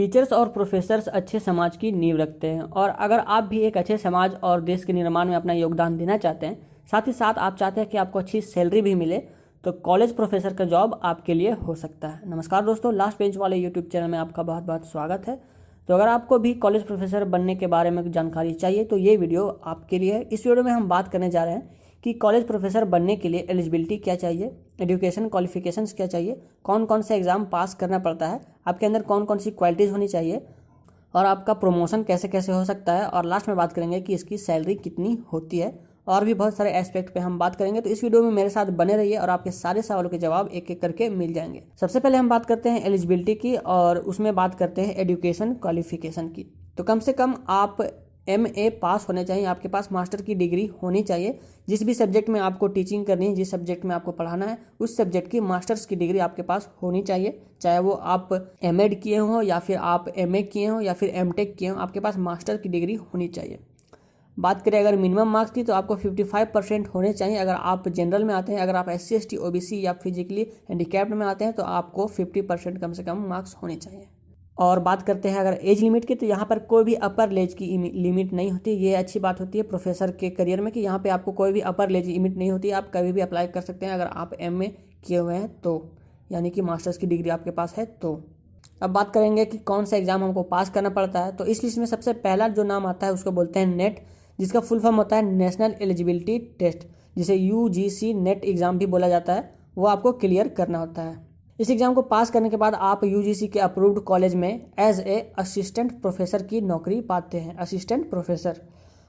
Teachers और professors अच्छे समाज की नींव रखते हैं और अगर आप भी एक अच्छे समाज और देश के निर्माण में अपना योगदान देना चाहते हैं, साथ ही साथ आप चाहते हैं कि आपको अच्छी सैलरी भी मिले, तो कॉलेज प्रोफेसर का जॉब आपके लिए हो सकता है। नमस्कार दोस्तों, लास्ट बेंच वाले यूट्यूब चैनल में आपका बहुत बहुत स्वागत है। तो अगर आपको भी कॉलेज प्रोफेसर बनने के बारे में जानकारी चाहिए तो ये वीडियो आपके लिए है। इस वीडियो में हम बात करने जा रहे हैं कि कॉलेज प्रोफेसर बनने के लिए एलिजिबिलिटी क्या चाहिए, एजुकेशन क्वालिफिकेशंस क्या चाहिए, कौन कौन से एग्ज़ाम पास करना पड़ता है, आपके अंदर कौन कौन सी क्वालिटीज़ होनी चाहिए और आपका प्रमोशन कैसे कैसे हो सकता है, और लास्ट में बात करेंगे कि इसकी सैलरी कितनी होती है। और भी बहुत सारे एस्पेक्ट पे हम बात करेंगे। तो इस वीडियो में मेरे साथ बने रहिए और आपके सारे सवालों के जवाब एक एक करके मिल जाएंगे। सबसे पहले हम बात करते हैं एलिजिबिलिटी की और उसमें बात करते हैं एजुकेशन क्वालिफिकेशन की। तो कम से कम आप MA पास होने चाहिए, आपके पास मास्टर की डिग्री होनी चाहिए। जिस भी सब्जेक्ट में आपको टीचिंग करनी है, जिस सब्जेक्ट में आपको पढ़ाना है, उस सब्जेक्ट की मास्टर्स की डिग्री आपके पास होनी चाहिए। चाहे वो आप MEd किए हो या फिर आप MA किए हो या फिर MTech किए हो, आपके पास मास्टर की डिग्री होनी चाहिए। बात करें अगर मिनिमम मार्क्स की, तो आपको 55% होने चाहिए अगर आप जनरल में आते हैं। अगर आप SC ST OBC या फिजिकली हैंडीकैप्ड में आते हैं तो आपको 50% कम से कम मार्क्स होने चाहिए। और बात करते हैं अगर एज लिमिट की, तो यहाँ पर कोई भी अपर एज की लिमिट नहीं होती। ये अच्छी बात होती है प्रोफेसर के करियर में कि यहाँ पे आपको कोई भी अपर एज लिमिट नहीं होती। आप कभी भी अप्लाई कर सकते हैं अगर आप MA किए हुए हैं तो, यानी कि मास्टर्स की डिग्री आपके पास है तो। अब बात करेंगे कि कौन सा एग्जाम हमको पास करना पड़ता है। तो इस लिस्ट में सबसे पहला जो नाम आता है उसको बोलते हैं नेट, जिसका फुल फॉर्म होता है नेशनल एलिजिबिलिटी टेस्ट, जिसे UGC नेट एग्ज़ाम भी बोला जाता है। वो आपको क्लियर करना होता है। इस एग्ज़ाम को पास करने के बाद आप UGC के अप्रूव्ड कॉलेज में एज ए असिस्टेंट प्रोफेसर की नौकरी पाते हैं, असिस्टेंट प्रोफेसर।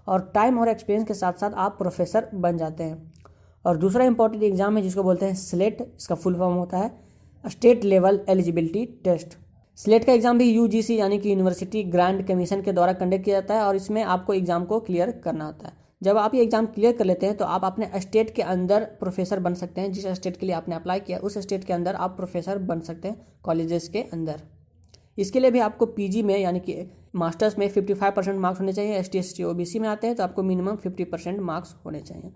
और टाइम और एक्सपीरियंस के साथ साथ आप प्रोफेसर बन जाते हैं। और दूसरा इंपॉर्टेंट एग्जाम है जिसको बोलते हैं स्लेट, इसका फुल फॉर्म होता है state level eligibility test. SLET का एग्जाम भी UGC यानी कि यूनिवर्सिटी ग्रांट कमीशन के द्वारा कंडक्ट किया जाता है और इसमें आपको एग्जाम को क्लियर करना होता है। जब आप ये एग्जाम क्लियर कर लेते हैं तो आप अपने स्टेट के अंदर प्रोफेसर बन सकते हैं। जिस स्टेट के लिए आपने अप्लाई किया उस स्टेट के अंदर आप प्रोफेसर बन सकते हैं कॉलेजेस के अंदर। इसके लिए भी आपको PG में यानी कि मास्टर्स में 55% मार्क्स होने चाहिए। ST ST OBC में आते हैं तो आपको मिनिमम 50% मार्क्स होने चाहिए।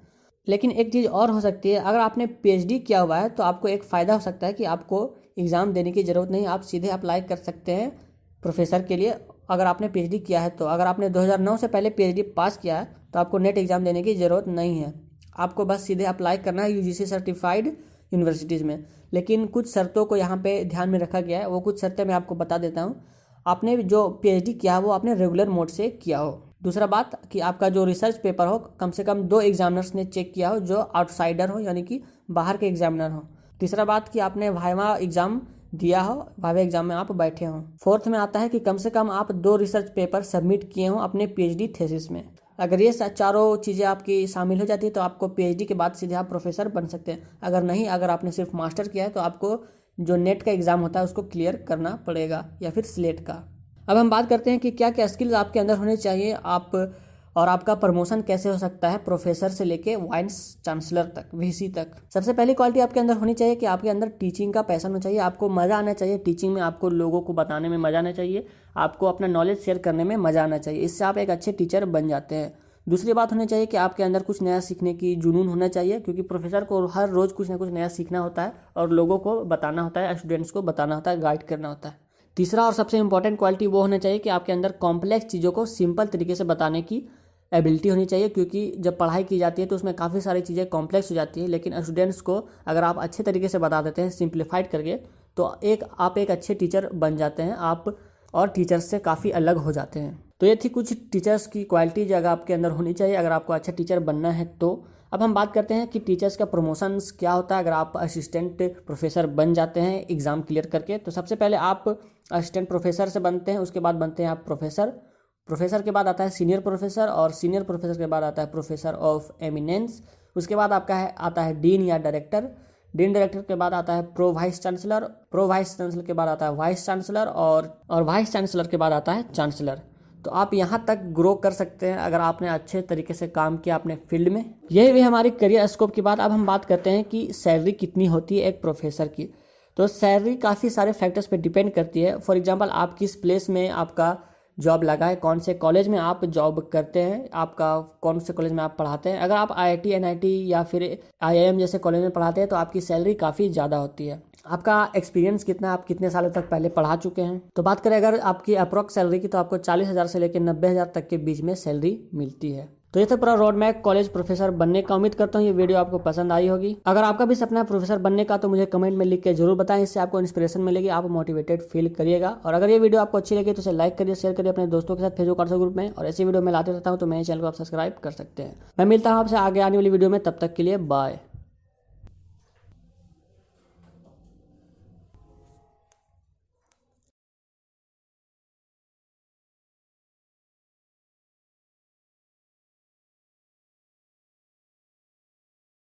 लेकिन एक चीज़ और हो सकती है, अगर आपने PhD किया हुआ है तो आपको एक फ़ायदा हो सकता है कि आपको एग्ज़ाम देने की ज़रूरत नहीं, आप सीधे अप्लाई कर सकते हैं प्रोफेसर के लिए। अगर आपने PhD किया है तो, अगर आपने 2009 से पहले PhD पास किया है तो आपको नेट एग्ज़ाम देने की ज़रूरत नहीं है। आपको बस सीधे अप्लाई करना है UGC सर्टिफाइड यूनिवर्सिटीज़ में। लेकिन कुछ शर्तों को यहाँ पे ध्यान में रखा गया है, वो कुछ शर्तें मैं आपको बता देता हूँ। आपने जो PhD किया वो आपने रेगुलर मोड से किया हो। दूसरा बात कि आपका जो रिसर्च पेपर हो कम से कम 2 एग्जामिनर्स ने चेक किया हो जो आउटसाइडर हो, यानी कि बाहर के एग्जामिनर हो। तीसरा बात कि आपने वाइवा एग्जाम दिया हो, वाइवा एग्जाम में आप बैठे हों। फोर्थ में आता है कि कम से कम आप 2 रिसर्च पेपर सबमिट किए हों अपने PhD थीसिस में। अगर ये चारों चीज़ें आपकी शामिल हो जाती है तो आपको PhD के बाद सीधे आप प्रोफेसर बन सकते हैं। अगर नहीं, अगर आपने सिर्फ मास्टर किया है तो आपको जो नेट का एग्ज़ाम होता है उसको क्लियर करना पड़ेगा या फिर स्लेट का। अब हम बात करते हैं कि क्या क्या स्किल्स आपके अंदर होने चाहिए और आपका प्रमोशन कैसे हो सकता है प्रोफेसर से लेके वाइस चांसलर तक, VC तक। सबसे पहली क्वालिटी आपके अंदर होनी चाहिए कि आपके अंदर टीचिंग का पैशन होना चाहिए। आपको मज़ा आना चाहिए टीचिंग में, आपको लोगों को बताने में मज़ा आना चाहिए, आपको अपना नॉलेज शेयर करने में मज़ा आना चाहिए। इससे आप एक अच्छे टीचर बन जाते हैं। दूसरी बात होनी चाहिए कि आपके अंदर कुछ नया सीखने की जुनून होना चाहिए, क्योंकि प्रोफेसर को हर रोज़ कुछ ना कुछ नया सीखना होता है और लोगों को बताना होता है, स्टूडेंट्स को बताना होता है, गाइड करना होता है। तीसरा और सबसे इंपॉर्टेंट क्वालिटी वो होना चाहिए कि आपके अंदर कॉम्प्लेक्स चीज़ों को सिंपल तरीके से बताने की एबिलिटी होनी चाहिए, क्योंकि जब पढ़ाई की जाती है तो उसमें काफ़ी सारी चीज़ें कॉम्प्लेक्स हो जाती है। लेकिन स्टूडेंट्स को अगर आप अच्छे तरीके से बता देते हैं सिंप्लीफाइड करके, तो आप एक अच्छे टीचर बन जाते हैं, आप और टीचर्स से काफ़ी अलग हो जाते हैं। तो ये थी कुछ टीचर्स की क्वालिटी जो आपके अंदर होनी चाहिए अगर आपको अच्छा टीचर बनना है तो। अब हम बात करते हैं कि टीचर्स का प्रमोशंस क्या होता है अगर आप असिस्टेंट प्रोफेसर बन जाते हैं एग्ज़ाम क्लियर करके। तो सबसे पहले आप असिस्टेंट प्रोफेसर से बनते हैं, उसके बाद बनते हैं आप प्रोफेसर। प्रोफेसर के बाद आता है सीनियर प्रोफेसर और सीनियर प्रोफेसर के बाद आता है प्रोफेसर ऑफ एमिनेंस। उसके बाद आपका आता है डीन या डायरेक्टर। डीन डायरेक्टर के बाद आता है pro vice chancellor. Pro vice chancellor के बाद आता है वाइस चांसलर और वाइस चांसलर के बाद आता है चांसलर। तो आप यहाँ तक ग्रो कर सकते हैं अगर आपने अच्छे तरीके से काम किया अपने फील्ड में। यही भी हमारी करियर स्कोप की बात। अब हम बात करते हैं कि सैलरी कितनी होती है एक प्रोफेसर की। तो सैलरी काफ़ी सारे फैक्टर्स पे डिपेंड करती है। फॉर एग्जांपल आप किस प्लेस में आपका जॉब लगा है, कौन से कॉलेज में आप जॉब करते हैं, आपका कौन से कॉलेज में आप पढ़ाते हैं। अगर आप आईआईटी, एनआईटी या फिर आईआईएम जैसे कॉलेज में पढ़ाते हैं तो आपकी सैलरी काफ़ी ज़्यादा होती है। आपका एक्सपीरियंस कितना है, आप कितने सालों तक पहले पढ़ा चुके हैं। तो बात करें अगर आपकी अप्रोक्स सैलरी की, तो आपको 40,000 से लेकर 90,000 तक के बीच में सैलरी मिलती है। तो ये था पूरा रोड मैप कॉलेज प्रोफेसर बनने का। उम्मीद करता हूँ ये वीडियो आपको पसंद आई होगी। अगर आपका भी सपना है प्रोफेसर बनने का तो मुझे कमेंट में लिख के जरूर बताएं, इससे आपको इंस्पिरेशन मिलेगी, आप मोटिवेटेड फील करिएगा। और अगर ये वीडियो आपको अच्छी लगी तो इसे लाइक करिए, शेयर करिए अपने दोस्तों के साथ फेसबुक व्हाट्सएप ग्रुप में। और ऐसी वीडियो मैं लाते रहता हूँ तो मेरे चैनल को आप सब्सक्राइब कर सकते हैं। मैं मिलता हूँ आपसे आगे आने वाली वीडियो में, तब तक के लिए बाय।